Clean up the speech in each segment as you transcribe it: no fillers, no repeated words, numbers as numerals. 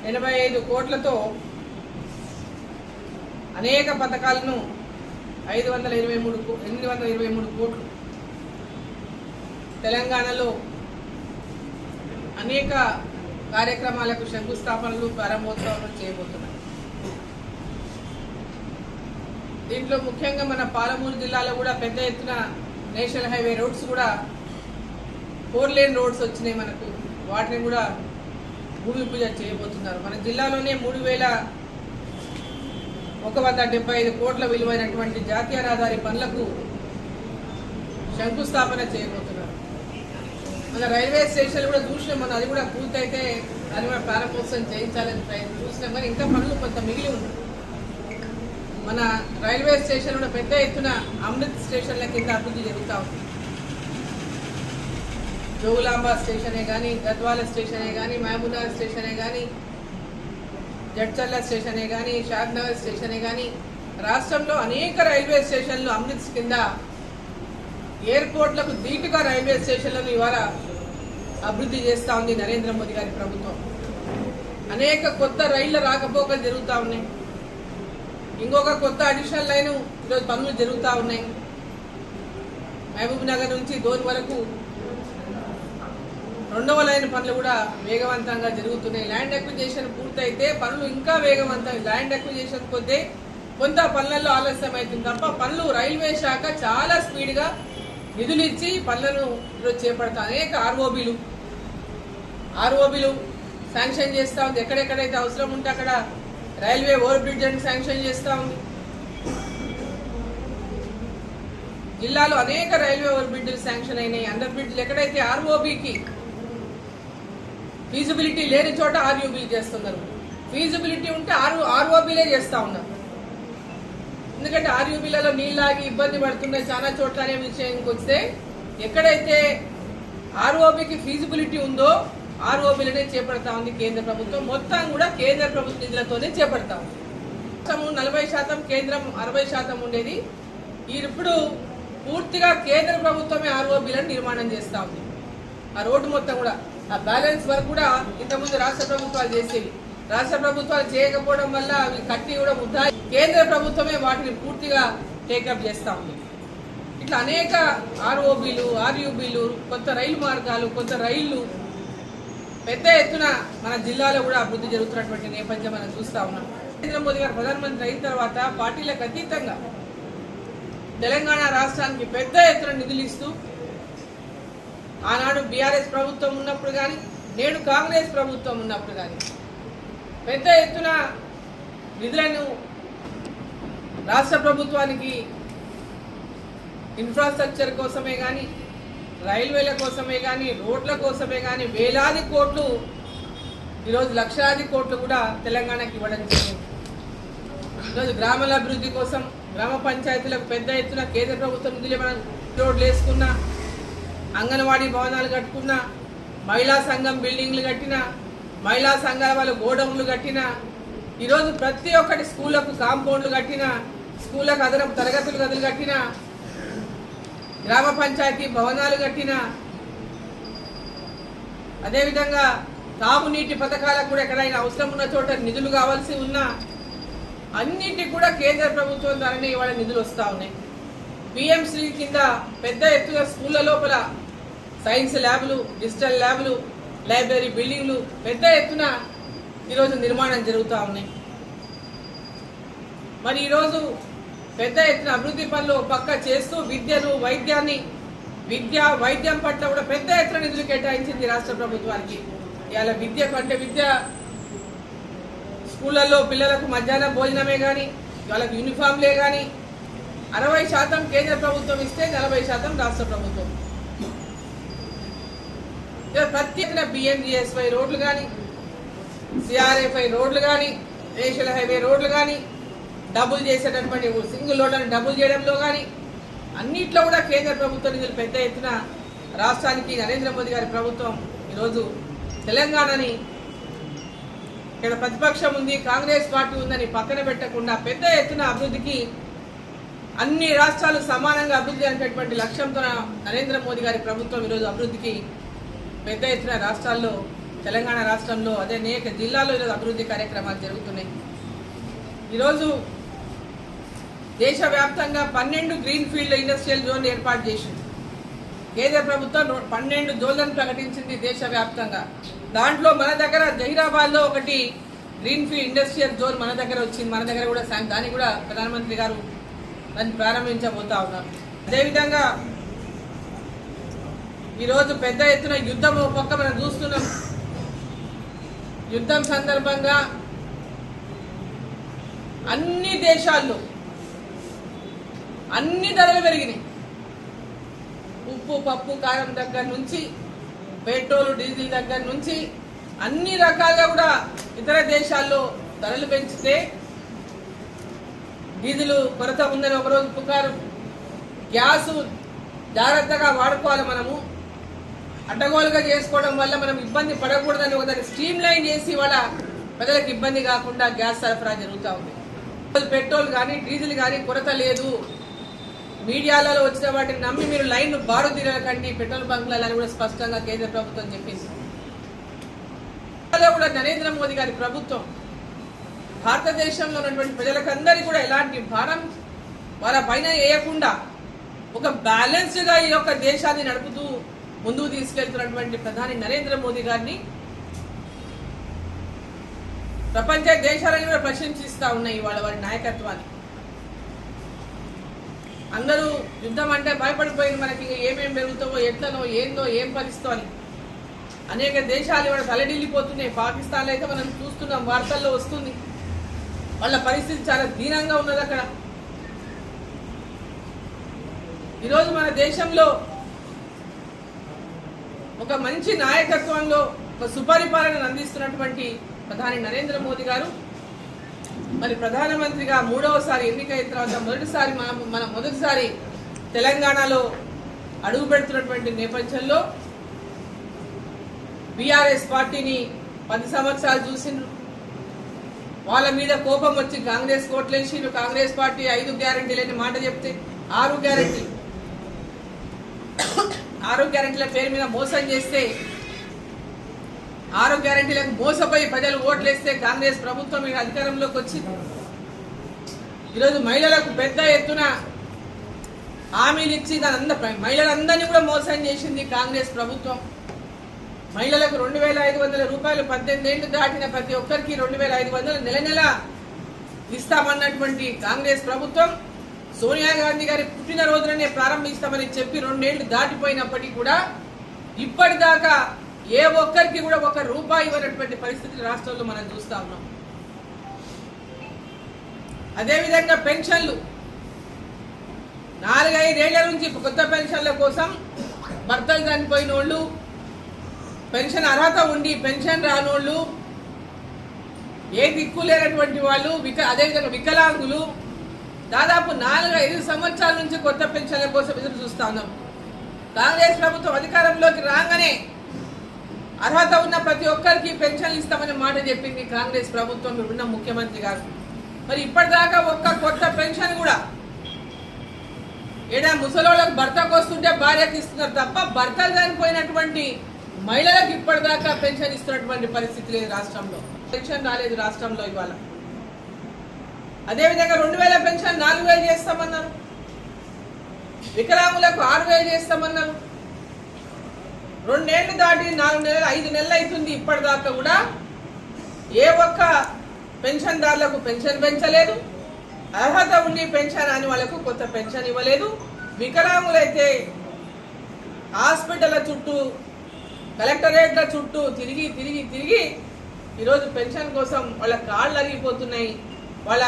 85 కోట్లతో అనేక పథకాలను 823 కోట్లు తెలంగాణలో అనేక కార్యక్రమాలకు శంకుస్థాపనలు ప్రారంభోత్సవాలు చేయబోతున్నారు. దీంట్లో ముఖ్యంగా మన పాలమూరు జిల్లాలో కూడా పెద్ద ఎత్తున నేషనల్ హైవే రోడ్స్ కూడా 4 లేన్ రోడ్స్ వచ్చినాయి. మనకు వాటిని కూడా భూమి పూజ చేయబోతున్నారు. మన జిల్లాలోనే 3,175 కోట్ల విలువైనటువంటి జాతీయ రహదారి పనులకు శంకుస్థాపన చేయబోతున్నారు. మన రైల్వే స్టేషన్ కూడా చూసినాం. మనం అది కూడా పూర్తయితే అది కూడా ప్రారంభోత్సవం చేయించాలని చూసినాం. కానీ ఇంకా పనులు కొంత మిగిలి ఉంది. మన రైల్వే స్టేషన్ కూడా పెద్ద ఎత్తున అమృత్ స్టేషన్ల కింద అభివృద్ధి జరుగుతూ ఉంది. జోగులాంబ స్టేషనే కానీ, గద్వాల స్టేషనే కానీ, మహబూబ్నగర్ స్టేషనే కానీ, జడ్చర్ల స్టేషనే కానీ, షాద్నగర్ స్టేషనే కానీ, రాష్ట్రంలో అనేక రైల్వే స్టేషన్లు అమృత్ కింద ఎయిర్పోర్ట్లకు ధీటుగా రైల్వే స్టేషన్లను ఇవాళ అభివృద్ధి చేస్తూ ఉంది నరేంద్ర మోదీ గారి ప్రభుత్వం. అనేక కొత్త రైళ్ల రాకపోకలు జరుగుతూ ఉన్నాయి. ఇంకొక కొత్త అడిషనల్ లైన్ ఈరోజు పనులు జరుగుతూ ఉన్నాయి. మహబూబ్ నగర్ నుంచి దోన్ వరకు 2వ లైన్ పనులు కూడా వేగవంతంగా జరుగుతున్నాయి. ల్యాండ్ అక్విజిషన్ పూర్తయితే పనులు ఇంకా వేగవంతం. ల్యాండ్ అక్విజిషన్ పోతే కొంత పనులలో ఆలస్యం అవుతుంది తప్ప పనులు రైల్వే శాఖ చాలా స్పీడ్గా నిధులు ఇచ్చి పనులను ఈరోజు చేపడతా. అనేక ఆర్ఓబీలు శాంక్షన్ చేస్తూ ఉంది. ఎక్కడెక్కడైతే అవసరం ఉంటే అక్కడ రైల్వే ఓవర్ బ్రిడ్జ్ అని శాంక్షన్ చేస్తూ ఉంది. జిల్లాలో అనేక రైల్వే ఓవర్ బ్రిడ్జ్లు శాంక్షన్ అయినాయి. అండర్ బ్రిడ్జ్లు ఎక్కడైతే ఆర్ఓబీకి ఫీజిబిలిటీ లేని చోట ఆర్యూబీలు చేస్తున్నారు. ఫీజిబిలిటీ ఉంటే ఆర్ఓబీలే చేస్తూ ఉన్నారు. ఎందుకంటే ఆర్యూబీలలో నీళ్ళాగి ఇబ్బంది పడుతున్నాయి చాలా చోట్ల అనే విషయానికి వస్తే ఎక్కడైతే ఆర్ఓబీకి ఫీజిబిలిటీ ఉందో ఆర్ఓబీలనే చేపడతా ఉంది కేంద్ర ప్రభుత్వం. మొత్తం కూడా కేంద్ర ప్రభుత్వ నిధులతోనే చేపడతా ఉంది. 40%, కేంద్రం 60% ఉండేది. ఇప్పుడు పూర్తిగా కేంద్ర ప్రభుత్వమే ఆర్ఓబీలను నిర్మాణం చేస్తూ ఉంది. ఆ రోడ్డు మొత్తం కూడా ఆ బ్యాలెన్స్ వర్క్ కూడా ఇంతకుముందు రాష్ట్ర ప్రభుత్వాలు చేసేవి. రాష్ట్ర ప్రభుత్వాలు చేయకపోవడం వల్ల అవి కట్టి కూడా ముద్దా కేంద్ర ప్రభుత్వమే వాటిని పూర్తిగా టేకప్ చేస్తూ ఉంది. ఇట్లా అనేక ఆర్ఓబీలు, ఆర్యూబీలు, కొత్త రైలు మార్గాలు, కొత్త రైళ్లు పెద్ద ఎత్తున మన జిల్లాలో కూడా అభివృద్ధి జరుగుతున్నటువంటి నేపథ్యం మనం చూస్తూ ఉన్నాం. నరేంద్ర మోదీ గారు ప్రధానమంత్రి అయిన తర్వాత పార్టీలకు అతీతంగా తెలంగాణ రాష్ట్రానికి పెద్ద ఎత్తున నిధులు ఇస్తూ ఆనాడు బీఆర్ఎస్ ప్రభుత్వం ఉన్నప్పుడు కానీ, నేడు కాంగ్రెస్ ప్రభుత్వం ఉన్నప్పుడు కానీ పెద్ద ఎత్తున నిధులను రాష్ట్ర ప్రభుత్వానికి ఇన్ఫ్రాస్ట్రక్చర్ కోసమే కానీ, రైల్వేల కోసమే కానీ, రోడ్ల కోసమే కానీ వేలాది కోట్లు, ఈరోజు లక్షలాది కోట్లు కూడా తెలంగాణకి ఇవ్వడం జరిగింది. ఈరోజు గ్రామాల అభివృద్ధి కోసం గ్రామ పంచాయతీలకు పెద్ద ఎత్తున కేంద్ర ప్రభుత్వం నిధులు మనం రోడ్లు వేసుకున్నా, అంగన్వాడీ భవనాలు కట్టుకున్నా, మహిళా సంఘం బిల్డింగ్లు కట్టినా, మహిళా సంఘాల వాళ్ళు గోడౌన్లు కట్టినా, ఈరోజు ప్రతి ఒక్కటి స్కూళ్లకు కాంపౌండ్లు కట్టినా, స్కూళ్ళకు అదనపు తరగతులు గదులు కట్టినా, గ్రామ పంచాయతీ భవనాలు కట్టినా, అదేవిధంగా తాగునీటి పథకాలకు కూడా ఎక్కడైనా అవసరం ఉన్న చోట నిధులు కావాల్సి ఉన్నా అన్నిటికీ కూడా కేంద్ర ప్రభుత్వం ద్వారానే ఇవాళ నిధులు వస్తూ ఉన్నాయి. పిఎంశ్రీ కింద పెద్ద ఎత్తున స్కూళ్ళ లోపల సైన్స్ ల్యాబ్లు, డిజిటల్ ల్యాబ్లు, లైబ్రరీ బిల్డింగ్లు పెద్ద ఎత్తున ఈరోజు నిర్మాణం జరుగుతూ ఉన్నాయి. మరి ఈరోజు పెద్ద ఎత్తున అభివృద్ధి పనులు పక్క చేస్తూ విద్యను, వైద్యం పట్ల కూడా పెద్ద ఎత్తున నిధులు కేటాయించింది రాష్ట్ర ప్రభుత్వానికి. ఇవాళ విద్య కంటే స్కూళ్ళల్లో పిల్లలకు మధ్యాహ్న భోజనమే కానీ, వాళ్ళకి యూనిఫామ్లే కానీ 60% కేంద్ర ప్రభుత్వం ఇస్తే 40% రాష్ట్ర ప్రభుత్వం. ప్రత్యేక బిఎంజిఎస్వై రోడ్లు కానీ, సిఆర్ఎఫ్ఐ రోడ్లు కానీ, నేషనల్ హైవే రోడ్లు కానీ, డబుల్ చేసేటటువంటి సింగిల్ రోడ్లను డబుల్ చేయడంలో కానీ అన్నిట్లో కూడా కేంద్ర ప్రభుత్వ నిధులు పెద్ద ఎత్తున రాష్ట్రానికి నరేంద్ర మోదీ గారి ప్రభుత్వం ఈరోజు తెలంగాణని ఇక్కడ ప్రతిపక్షం ఉంది, కాంగ్రెస్ పార్టీ ఉందని పక్కన పెట్టకుండా పెద్ద ఎత్తున అభివృద్ధికి అన్ని రాష్ట్రాలు సమానంగా అభివృద్ధి అనేటటువంటి లక్ష్యంతో నరేంద్ర మోదీ గారి ప్రభుత్వం ఈరోజు అభివృద్ధికి పెద్ద ఎత్తున రాష్ట్రాల్లో తెలంగాణ రాష్ట్రంలో అదే అనేక జిల్లాల్లో ఈరోజు అభివృద్ధి కార్యక్రమాలు జరుగుతున్నాయి. ఈరోజు దేశవ్యాప్తంగా 12 గ్రీన్ ఫీల్డ్ ఇండస్ట్రియల్ జోన్లు ఏర్పాటు చేసింది. కేంద్ర ప్రభుత్వం 12 జోన్లను ప్రకటించింది దేశవ్యాప్తంగా. దాంట్లో మన దగ్గర జహీరాబాద్లో ఒకటి గ్రీన్ ఫీల్డ్ ఇండస్ట్రియల్ జోన్ మన దగ్గర వచ్చింది. మన దగ్గర కూడా దాన్ని కూడా ప్రధానమంత్రి గారు దాన్ని ప్రారంభించబోతా ఉన్నారు. అదేవిధంగా ఈరోజు పెద్ద ఎత్తున యుద్ధం ఒక పక్క మనం చూస్తున్నాం. యుద్ధం సందర్భంగా అన్ని దేశాల్లో అన్ని ధరలు పెరిగినాయి. ఉప్పు, పప్పు, కారం దగ్గర నుంచి పెట్రోల్, డీజిల్ దగ్గర నుంచి అన్ని రకాలుగా కూడా ఇతర దేశాల్లో ధరలు పెంచితే డీజిల్ కొరత ఉందని ఒకరోజు పుకారు. గ్యాసు జాగ్రత్తగా వాడుకోవాలి, మనము అడ్డగోలుగా చేసుకోవడం వల్ల మనం ఇబ్బంది పడకూడదని ఒకదాన్ని స్ట్రీమ్ లైన్ చేసి వాళ్ళ ప్రజలకు ఇబ్బంది కాకుండా గ్యాస్ సరఫరా జరుగుతూ ఉంది. పెట్రోల్ కానీ డీజిల్ కానీ కొరత లేదు. మీడియాలలో వచ్చిన వాటిని నమ్మి మీరు లైన్ బారు తీరకండి పెట్రోల్ బంకులని కూడా స్పష్టంగా కేంద్ర ప్రభుత్వం చెప్పింది. కూడా నరేంద్ర మోదీ గారి ప్రభుత్వం భారతదేశంలో ఉన్నటువంటి ప్రజలకందరికీ కూడా ఎలాంటి భారం వాళ్ళ పైన వేయకుండా ఒక బ్యాలెన్స్డ్గా ఈ యొక్క దేశాన్ని నడుపుతూ ముందుకు తీసుకెళ్తున్నటువంటి ప్రధాని నరేంద్ర మోదీ గారిని ప్రపంచ దేశాలను కూడా ప్రశంసిస్తూ ఉన్నాయి ఇవాళ వారి నాయకత్వాన్ని. అందరూ యుద్ధం అంటే భయపడిపోయింది, మనకి ఏమేం పెరుగుతావో ఎట్లనో ఏందో ఏం పరిస్థితో అని. అనేక దేశాలు ఇవాళ తలడిల్లిపోతున్నాయి. పాకిస్తాన్లో అయితే మనం చూస్తున్నాం, వార్తల్లో వస్తుంది. వాళ్ళ పరిస్థితి చాలా దీనంగా ఉన్నది అక్కడ. ఈరోజు మన దేశంలో ఒక మంచి నాయకత్వంలో ఒక సుపరిపాలనను అందిస్తున్నటువంటి ప్రధాని నరేంద్ర మోదీ గారు మరి ప్రధానమంత్రిగా 3వసారి ఎన్నికైన తర్వాత మొదటిసారి తెలంగాణలో అడుగు పెడుతున్నటువంటి నేపథ్యంలో బీఆర్ఎస్ పార్టీని 10 సంవత్సరాలు చూసిండ్రు. వాళ్ళ మీద కోపం వచ్చి కాంగ్రెస్ కోట్లేసిండ్రు. కాంగ్రెస్ పార్టీ 5 గ్యారెంటీలని మాట చెప్తే 6 గ్యారెంటీల పేరు మీద మోసం చేస్తే 6 గ్యారెంటీలకు మోసపోయి ప్రజలు ఓట్లేస్తే కాంగ్రెస్ ప్రభుత్వం మీద అధికారంలోకి వచ్చింది. ఈరోజు మహిళలకు పెద్ద ఎత్తున హామీలు ఇచ్చి మహిళలందరినీ కూడా మోసం చేసింది కాంగ్రెస్ ప్రభుత్వం. మహిళలకు 2,500 రూపాయలు 18 ఏళ్లు దాటిన ప్రతి ఒక్కరికి 2,500 నెల ఇస్తామన్నటువంటి కాంగ్రెస్ ప్రభుత్వం సోనియా గాంధీ గారి పుట్టినరోజునే ప్రారంభిస్తామని చెప్పి 2 ఏళ్లు దాటిపోయినప్పటికీ కూడా ఇప్పటిదాకా ఏ ఒక్కరికి కూడా 1 రూపాయి ఇవ్వనటువంటి పరిస్థితులు రాష్ట్రంలో మనం చూస్తా ఉన్నాం. అదేవిధంగా పెన్షన్లు 4-5 ఏళ్ల నుంచి కొత్త పెన్షన్ల కోసం భర్తలు చనిపోయిన వాళ్ళు, పెన్షన్ అర్హత ఉండి పెన్షన్ రానోళ్ళు, ఏ దిక్కు లేనటువంటి వాళ్ళు, అదేవిధంగా వికలాంగులు దాదాపు 4-5 సంవత్సరాల నుంచి కొత్త పెన్షన్ల కోసం ఎదురు చూస్తా ఉన్నాం. కాంగ్రెస్ ప్రభుత్వం అధికారంలోకి రాగానే అర్హత ఉన్న ప్రతి ఒక్కరికి పెన్షన్లు ఇస్తామని మాట చెప్పింది కాంగ్రెస్ ప్రభుత్వం, ఉన్న ముఖ్యమంత్రి గారు. మరి ఇప్పటిదాకా ఒక్క కొత్త పెన్షన్ కూడా ఏడా ముసలోళ్ళకు భర్తకు వస్తుంటే భార్యకు ఇస్తున్నారు తప్ప భర్తలు చనిపోయినటువంటి మహిళలకు ఇప్పటిదాకా పెన్షన్ ఇస్తున్నటువంటి పరిస్థితి లేదు రాష్ట్రంలో. పెన్షన్ రాలేదు రాష్ట్రంలో ఇవాళ. అదేవిధంగా 2,000 పెన్షన్ 4,000 చేస్తామన్నారు. వికలాంగులకు 6,000 చేస్తామన్నారు. 2 ఏళ్లు దాటి 4 నెలలు 5 నెలలు అవుతుంది. ఇప్పటిదాకా కూడా ఏ ఒక్క పెన్షన్దారులకు పెన్షన్ పెంచలేదు. అర్హత ఉండి పెన్షన్ అని వాళ్ళకు కొత్త పెన్షన్ ఇవ్వలేదు. వికలాంగులైతే హాస్పిటల్ చుట్టూ, కలెక్టరేట్ల చుట్టూ తిరిగి తిరిగి తిరిగి ఈరోజు పెన్షన్ కోసం వాళ్ళ కాళ్ళు అరిగిపోతున్నాయి. వాళ్ళ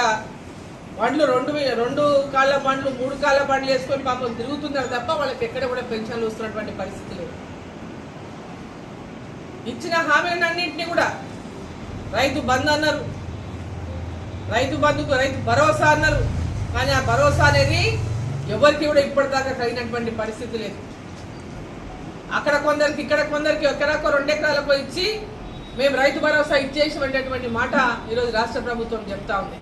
బండ్లు 2 కాళ్ళ బండ్లు 3 కాళ్ళ బండ్లు వేసుకొని పాపం తిరుగుతున్నారు తప్ప వాళ్ళకి ఎక్కడ కూడా పెన్షన్లు వస్తున్నటువంటి పరిస్థితి లేదు. ఇచ్చిన హామీలన్నింటినీ కూడా రైతు బంధు అన్నారు, రైతు బంధుకు రైతు భరోసా అన్నారు. కానీ ఆ భరోసా అనేది ఎవరికి కూడా ఇప్పటిదాకా కలిగినటువంటి పరిస్థితి లేదు. అక్కడ కొందరికి ఇక్కడ కొందరికి ఎక్కడొక్క 2 ఎకరాలకు ఇచ్చి మేము రైతు భరోసా ఇచ్చేసినటువంటి మాట ఈరోజు రాష్ట్ర ప్రభుత్వం చెప్తా ఉంది.